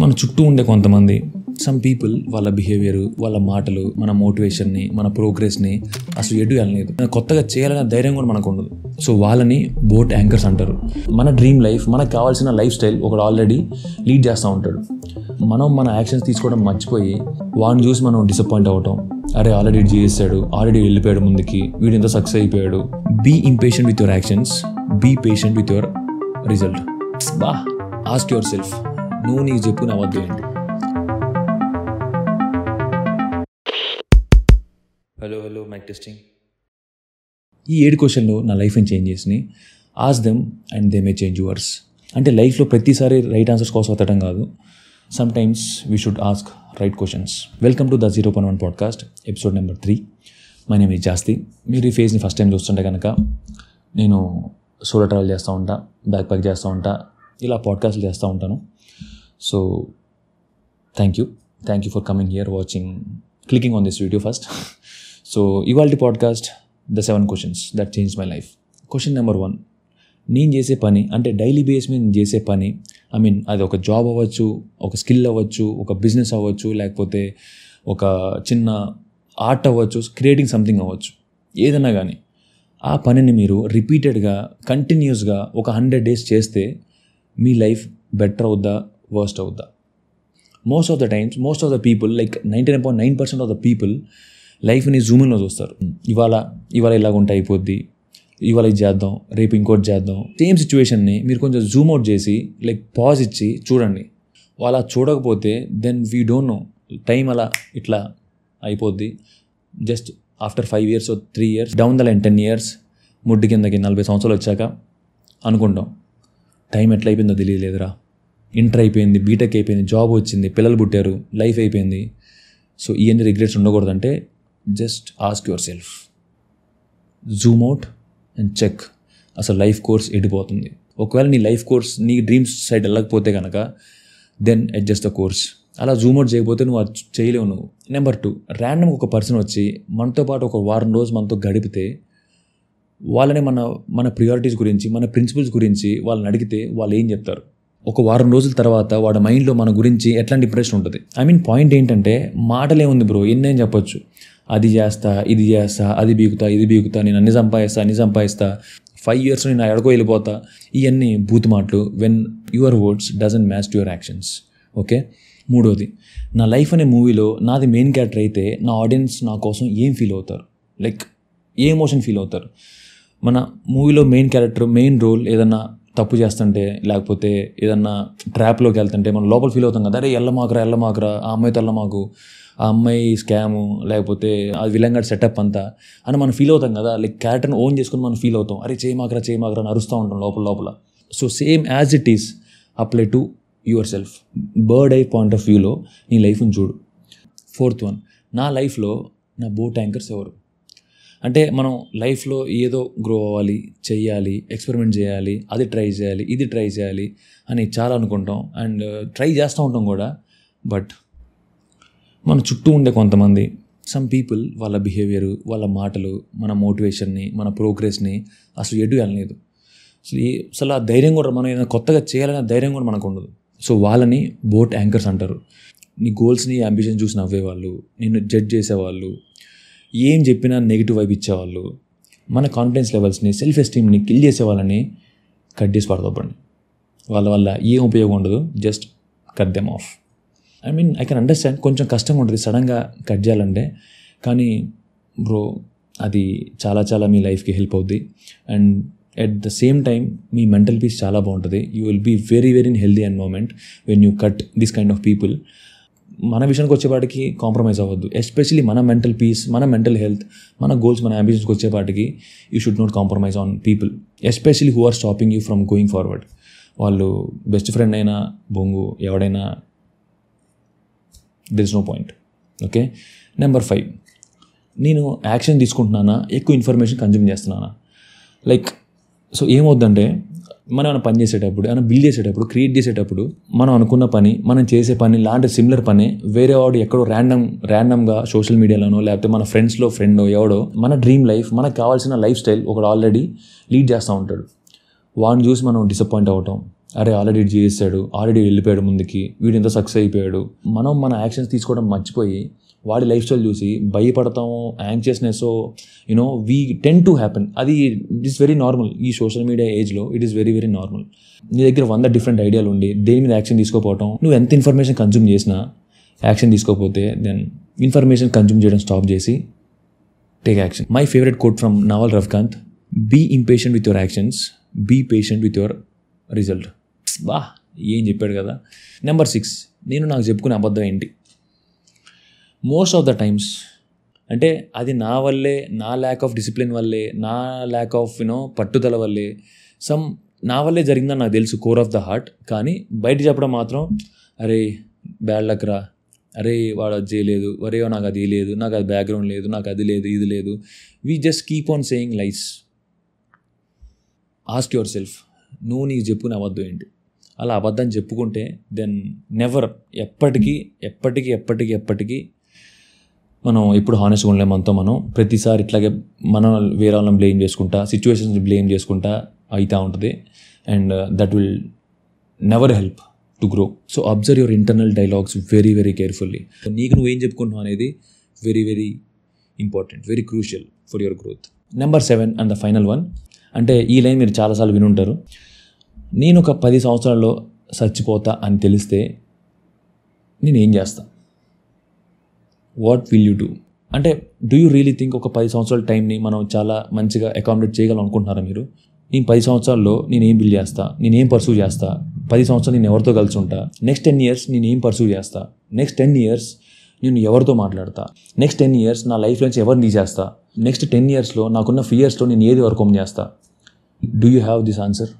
మన చుట్టూ ఉండే కొంతమంది సమ్ పీపుల్ వాళ్ళ బిహేవియర్, వాళ్ళ మాటలు, మన మోటివేషన్ని, మన ప్రోగ్రెస్ని అసలు ఎటు వెళ్ళలేదు. కొత్తగా చేయాలనే ధైర్యం కూడా మనకు ఉండదు. సో వాళ్ళని బోట్ యాంకర్స్ అంటారు. మన డ్రీమ్ లైఫ్, మనకు కావాల్సిన లైఫ్ స్టైల్ ఒకడు ఆల్రెడీ లీడ్ చేస్తూ ఉంటాడు. మనం మన యాక్షన్స్ తీసుకోవడం మర్చిపోయి వాడిని చూసి మనం డిసప్పాయింట్ అవ్వటం. అరే ఆల్రెడీ చేసాడు, ఆల్రెడీ వెళ్ళిపోయాడు ముందుకి, వీడు ఎంతో సక్సెస్ అయిపోయాడు. Be impatient with your actions, be patient with your result. Ask yourself, నువ్వు నీకు చెప్పు నా వద్దు ఏంటి. Hello mic testing. ఈ 7 క్వశ్చన్లు నా లైఫ్ని చేంజ్ చేసినాయి. Ask them and they may change yours. అంటే లైఫ్లో ప్రతిసారి రైట్ ఆన్సర్స్ కోసం వెతకడం కాదు. Sometimes we should ask right questions. Welcome to the 0.1 podcast, episode number 3. My name is Jasti. మీరు ఈ ఫేజ్ని ఫస్ట్ టైం చూస్తుంటే కనుక నేను సోలో ట్రావెల్ చేస్తూ ఉంటా, బ్యాక్ ప్యాక్ చేస్తూ ఉంటా, ఇలా పాడ్కాస్ట్లు చేస్తూ ఉంటాను. So thank you for coming here, watching, clicking on this video first. So ఇవాల్టి podcast the 7 questions that change my life. Question number 1, నేను చేసే పని, అంటే డైలీ బేస్ మీద నేను చేసే పని, అది ఒక జాబ్ అవ్వచ్చు, ఒక స్కిల్ అవ్వచ్చు, ఒక బిజినెస్ అవ్వచ్చు, లేకపోతే ఒక చిన్న ఆర్ట్ అవ్వచ్చు, క్రియేటింగ్ సంథింగ్ అవ్వచ్చు, ఏదైనా కానీ ఆ పనిని మీరు రిపీటెడ్గా కంటిన్యూస్గా ఒక 100 days చేస్తే మీ లైఫ్ బెటర్ అవుద్దా, వర్స్ట్ అవుద్దా? Most of the times, most of the people, like 99.9% of the people లైఫ్ని జూమిన్లో చూస్తారు. ఇవాళ ఇలాగ ఉంటే అయిపోద్ది, ఇవాళ ఇది చేద్దాం, రేపు ఇంకోటి చేద్దాం. సేమ్ సిచ్యువేషన్ని మీరు కొంచెం జూమ్ అవుట్ చేసి, లైక్ పాజ్ ఇచ్చి చూడండి. వాళ్ళ చూడకపోతే then we don't know, time అలా ఇట్లా అయిపోద్ది. Just after 5 years or 3 years down the line, 10 years ముడ్డు కిందకి 40 సంవత్సరాలు వచ్చాక అనుకుంటాం, టైం ఎట్లా అయిపోయిందో తెలియలేదురా, ఇంటర్ అయిపోయింది, బీటెక్ అయిపోయింది, జాబ్ వచ్చింది, పిల్లలు పుట్టారు, లైఫ్ అయిపోయింది. సో ఇవన్నీ రిగ్రెట్స్ ఉండకూడదంటే just ask yourself, zoom out and check అసలు లైఫ్ కోర్స్ ఎడిపోతుంది. ఒకవేళ నీ లైఫ్ కోర్స్ నీ డ్రీమ్స్ సైడ్ వెళ్ళకపోతే కనుక దెన్ అడ్జస్ట్ ద కోర్స్. అలా జూమ్ అవుట్ చేయకపోతే నువ్వు అది చేయలేవు నువ్వు. నెంబర్ 2, ర్యాండమ్ ఒక పర్సన్ వచ్చి మనతో పాటు ఒక వారం రోజు మనతో గడిపితే వాళ్ళని మన ప్రియారిటీస్ గురించి, మన ప్రిన్సిపల్స్ గురించి వాళ్ళని అడిగితే వాళ్ళు ఏం చెప్తారు? ఒక వారం రోజుల తర్వాత వాడి మైండ్లో మన గురించి ఎట్లాంటి ఇంప్రెషన్ ఉంటుంది? పాయింట్ ఏంటంటే, మాటలే ఉంది బ్రో, ఎన్నేం చెప్పొచ్చు. అది చేస్తా, ఇది చేస్తా, అది బీగుతా, ఇది బీగుతా, నేను అన్ని సంపాదిస్తా, 5 years నేను ఎడకో వెళ్ళిపోతా. ఇవన్నీ బూత్ మాటలు. When your words doesn't match to your actions. Okay. 3వది, నా లైఫ్ అనే మూవీలో నాది మెయిన్ క్యారెక్టర్ అయితే నా ఆడియన్స్ నా కోసం ఏం ఫీల్ అవుతారు, లైక్ ఏ ఎమోషన్ ఫీల్ అవుతారు? మన మూవీలో మెయిన్ క్యారెక్టర్, మెయిన్ రోల్ ఏదన్నా తప్పు చేస్తుంటే, లేకపోతే ఏదన్నా ట్రాప్లోకి వెళ్తుంటే మనం లోపల ఫీల్ అవుతాం కదా, అరే ఎల్లమాకరా, ఆ అమ్మాయితో వెళ్ళమాకు, ఆ అమ్మాయి స్కాము, లేకపోతే ఆ విలంగా సెటప్ అంతా అని మనం ఫీల్ అవుతాం కదా. లైక్ క్యారెక్టర్ని ఓన్ చేసుకుని మనం ఫీల్ అవుతాం, అరే చేయమాకరా అని అరుస్తూ ఉంటాం లోపల. So same as it is apply to your self. Bird I point of వ్యూలో నీ లైఫ్ని చూడు. 4th one, నా లైఫ్లో నా బోట్ యాంకర్స్ ఎవరు? అంటే మనం లైఫ్లో ఏదో గ్రో అవ్వాలి, చెయ్యాలి, ఎక్స్పెరిమెంట్ చేయాలి, అది ట్రై చేయాలి, ఇది ట్రై చేయాలి అని చాలా అనుకుంటాం అండ్ ట్రై చేస్తూ ఉంటాం కూడా. బట్ మన చుట్టూ ఉండే కొంతమంది సమ్ పీపుల్ వాళ్ళ బిహేవియర్, వాళ్ళ మాటలు, మన మోటివేషన్ని, మన ప్రోగ్రెస్ని అసలు ఎటు వెళ్ళలేదు. అసలు ఆ ధైర్యం కూడా, మనం ఏదైనా కొత్తగా చేయాలనే ధైర్యం కూడా మనకు ఉండదు. సో వాళ్ళని బోట్ యాంకర్స్ అంటారు. నీ గోల్స్ని, అంబిషన్ చూసి నవ్వేవాళ్ళు, నిన్ను జడ్జ్ చేసేవాళ్ళు, ఏం చెప్పినా నెగిటివ్ వైబ్ ఇచ్చేవాళ్ళు, మన కాన్ఫిడెన్స్ లెవెల్స్ని, సెల్ఫ్ ఎస్టీమ్ని కిల్ చేసే వాళ్ళని కట్ చేసి పడతాపండి. వాళ్ళ వల్ల ఏం ఉపయోగం ఉండదు. Just cut them of. I can understand, కొంచెం కష్టంగా ఉంటుంది సడన్గా కట్ చేయాలంటే, కానీ బ్రో అది చాలా మీ లైఫ్కి హెల్ప్ అవుద్ది. And at the same time మీ మెంటల్ పీస్ చాలా బాగుంటుంది. You will be very in healthy environment when you cut this kind of people. మన విషయానికి వచ్చేపాటికి కాంప్రమైజ్ అవ్వద్దు. ఎస్పెషలీ మన మెంటల్ పీస్, మన మెంటల్ హెల్త్, మన గోల్స్, మన అంబిషన్స్కి వచ్చేపాటికి you should not compromise on people, especially who are stopping you from going forward. వాళ్ళు బెస్ట్ ఫ్రెండ్ అయినా, బొంగు ఎవడైనా, there is no point. Okay. Number 5, నేను యాక్షన్ తీసుకుంటున్నానా, ఎక్కువ ఇన్ఫర్మేషన్ కన్జ్యూమ్ చేస్తున్నానా? లైక్ సో ఏమవుద్దంటే, మనం ఏమైనా పని చేసేటప్పుడు, ఏమైనా బిల్డ్ చేసేటప్పుడు, క్రియేట్ చేసేటప్పుడు మనం అనుకున్న పని, మనం చేసే పని లాంటి సిమిలర్ పని వేరే వాడు ఎక్కడో ర్యాండమ్గా సోషల్ మీడియాలోనో, లేకపోతే మన ఫ్రెండ్స్లో ఫ్రెండ్ ఎవడో మన డ్రీమ్ లైఫ్, మనకు కావాల్సిన లైఫ్ స్టైల్ ఒకడు ఆల్రెడీ లీడ్ చేస్తూ ఉంటాడు. వాడిని చూసి మనం డిసప్పాయింట్ అవ్వటం. అరే ఆల్రెడీ ఇది చేసాడు, ఆల్రెడీ వెళ్ళిపోయాడు ముందుకి, వీడు ఎంత సక్సెస్ అయిపోయాడు. మనం మన యాక్షన్స్ తీసుకోవడం మర్చిపోయి వాడి లైఫ్ స్టైల్ చూసి భయపడతాము, anxiousness we tend to happen. అది ఇట్ ఈస్ వెరీ నార్మల్. ఈ సోషల్ మీడియా ఏజ్లో it is very very normal. నీ దగ్గర 100 డిఫరెంట్ ఐడియాలు ఉండి దేని మీద యాక్షన్ తీసుకోపోవటం, నువ్వు ఎంత ఇన్ఫర్మేషన్ కన్జ్యూమ్ చేసినా యాక్షన్ తీసుకోకపోతే దెన్ ఇన్ఫర్మేషన్ కన్జ్యూమ్ చేయడం స్టాప్ చేసి take action. My favourite quote from Naval Ravikant, be impatient with your actions, be patient with your result. బా ఏం చెప్పాడు కదా. నెంబర్ 6, నేను నాకు చెప్పుకునే అబద్ధం ఏంటి? మోస్ట్ ఆఫ్ ద టైమ్స్ అంటే అది నా వల్లే, నా ల్యాక్ ఆఫ్ డిసిప్లిన్ వల్లే, నా ల్యాక్ ఆఫ్ పట్టుదల వల్లే, నా వల్లే జరిగిందని నాకు తెలుసు, కోర్ ఆఫ్ ద హార్ట్. కానీ బయట చెప్పడం మాత్రం అరే బ్యాడ్ లక్ రా, అరే వాడు అది చేయలేదు, అరే నాకు అది లేదు, నాకు అది బ్యాక్గ్రౌండ్ లేదు, నాకు అది లేదు, ఇది లేదు. We just keep on saying lies. Ask yourself, నువ్వు నీకు చెప్పుకునే అబద్ధం ఏంటి? అలా అబద్ధం చెప్పుకుంటే దెన్ నెవర్, ఎప్పటికీ మనం ఎప్పుడు హానెస్ట్గా ఉండలేము మనతో మనం. ప్రతిసారి ఇట్లాగే మనం వేరే వాళ్ళని బ్లేమ్ చేసుకుంటా, సిచ్యువేషన్స్ బ్లేమ్ చేసుకుంటా అవుతూ ఉంటుంది. And that will never help to grow. So observe your internal dialogues very very carefully. నీకు నువ్వు ఏం చెప్పుకుంటున్నావు అనేది very very important, very crucial for your growth. Number 7 and the final one, అంటే ఈ లైన్ మీరు చాలాసార్లు వినుంటారు. నేను ఒక 10 సంవత్సరాల్లో చచ్చిపోతా అని తెలిస్తే నేను ఏం చేస్తా? What will you do? అంటే డూ యూ రియలీ థింక్ ఒక 10 సంవత్సరాల టైంని మనం చాలా మంచిగా అకామిడేట్ చేయగలం అనుకుంటున్నారా మీరు? నేను 10 సంవత్సరాల్లో నేను ఏం బిల్డ్ చేస్తా, నేను ఏం పర్సూ చేస్తా, 10 సంవత్సరాలు నేను ఎవరితో కలిసి ఉంటా, నెక్స్ట్ 10 years నేను ఏం పర్సూ చేస్తా, నెక్స్ట్ 10 years నేను ఎవరితో మాట్లాడతా, నెక్స్ట్ 10 years నా లైఫ్ నుంచి ఎవరిని తీసేస్తా, నెక్స్ట్ 10 yearsలో నాకున్న ఫియర్స్లో నేను ఏది ఓవర్కమ్ చేస్తా? Do you have this answer?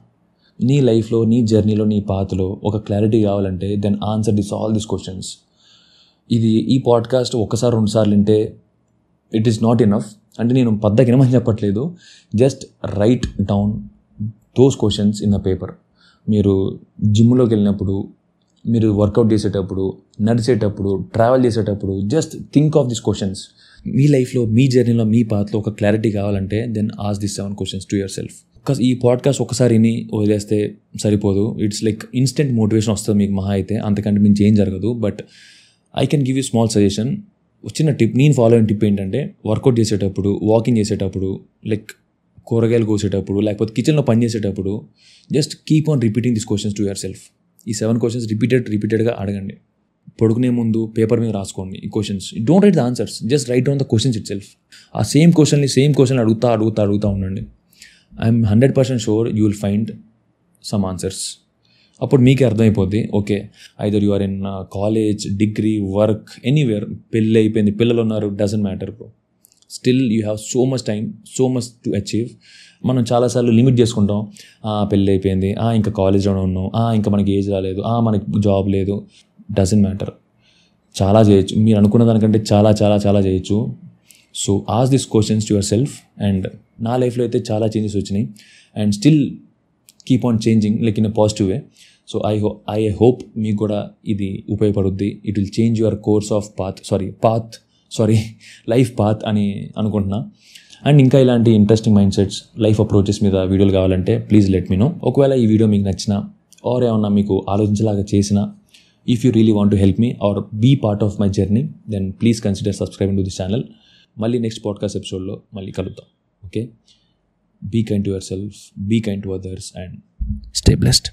నీ లైఫ్లో, నీ జర్నీలో, నీ పాత్లో ఒక క్లారిటీ కావాలంటే then answer all these questions. ఈ పాడ్కాస్ట్ ఒకసారి 2 సార్లు వింటే ఇట్ ఈస్ నాట్ ఎనఫ్. అంటే నేను పద్దకి వినమని చెప్పట్లేదు, just write down those questions in the paper. మీరు జిమ్లోకి వెళ్ళినప్పుడు, మీరు వర్కౌట్ చేసేటప్పుడు, నడిచేటప్పుడు, ట్రావెల్ చేసేటప్పుడు just think of this questions. మీ లైఫ్లో, మీ జర్నీలో, మీ పాత్లో ఒక క్లారిటీ కావాలంటే then ask this 7 questions to yourself. Because ఈ పాడ్కాస్ట్ ఒకసారి విని వదిలేస్తే సరిపోదు. ఇట్స్ లైక్ ఇన్స్టెంట్ మోటివేషన్ వస్తుంది మీకు మహా అయితే, అంతకంటే మించి ఏం జరగదు. But I can give you small suggestion. చిన్న టిప్, నేను ఫాలో అయిన టిప్ ఏంటంటే, వర్కౌట్ చేసేటప్పుడు, వాకింగ్ చేసేటప్పుడు, లైక్ కూరగాయలు కోసేటప్పుడు, లేకపోతే కిచెన్లో పని చేసేటప్పుడు just keep on repeating this questions to your self. ఈ 7 questions రిపీటెడ్గా అడగండి. పడుకునే ముందు పేపర్ మీద రాసుకోండి ఈ questions. Don't write the answers, just write down the questions itself. ఆ సేమ్ క్వశ్చన్ అడుగుతా ఉండండి. I'm 100% sure you will find some answers. అప్పుడు మీకే అర్థమైపోద్ది, okay either you are in college, degree, work, anywhere, పెళ్ళి అయిపోయింది, పిల్లలు ఉన్నారు, doesn't matter bro, still you have so much time, so much to achieve. మనం చాలాసార్లు లిమిట్ చేసుకుంటాం, పెళ్ళి అయిపోయింది, ఇంకా కాలేజ్లోనే ఉన్నాం, ఇంకా మనకి ఏజ్ రాలేదు, మనకి జాబ్ లేదు. డజంట్ మ్యాటర్, చాలా చేయొచ్చు, మీరు అనుకున్న దానికంటే చాలా చాలా చాలా చేయొచ్చు. So ask this questions to your self. And నా లైఫ్లో అయితే చాలా చేంజెస్ వచ్చినాయి and still keep on changing like in a positive way. So I hope మీకు కూడా ఇది ఉపయోగపడుద్ది. It will change your course of life path అని అనుకుంటున్నా. అండ్ ఇంకా ఇలాంటి interesting mind sets, life approaches మీద వీడియోలు కావాలంటే ప్లీజ్ లెట్ మీ నో. ఒకవేళ ఈ వీడియో మీకు నచ్చినా ఆర్ ఏమన్నా మీకు ఆలోచించేలాగా చేసినా, if you really want to help me or be part of my journey, then please consider subscribing to this channel. మళ్ళీ నెక్స్ట్ పాడ్కాస్ట్ ఎపిసోడ్లో మళ్ళీ కలుద్దాం. Okay, be kind to yourself, be kind to others and stay blessed.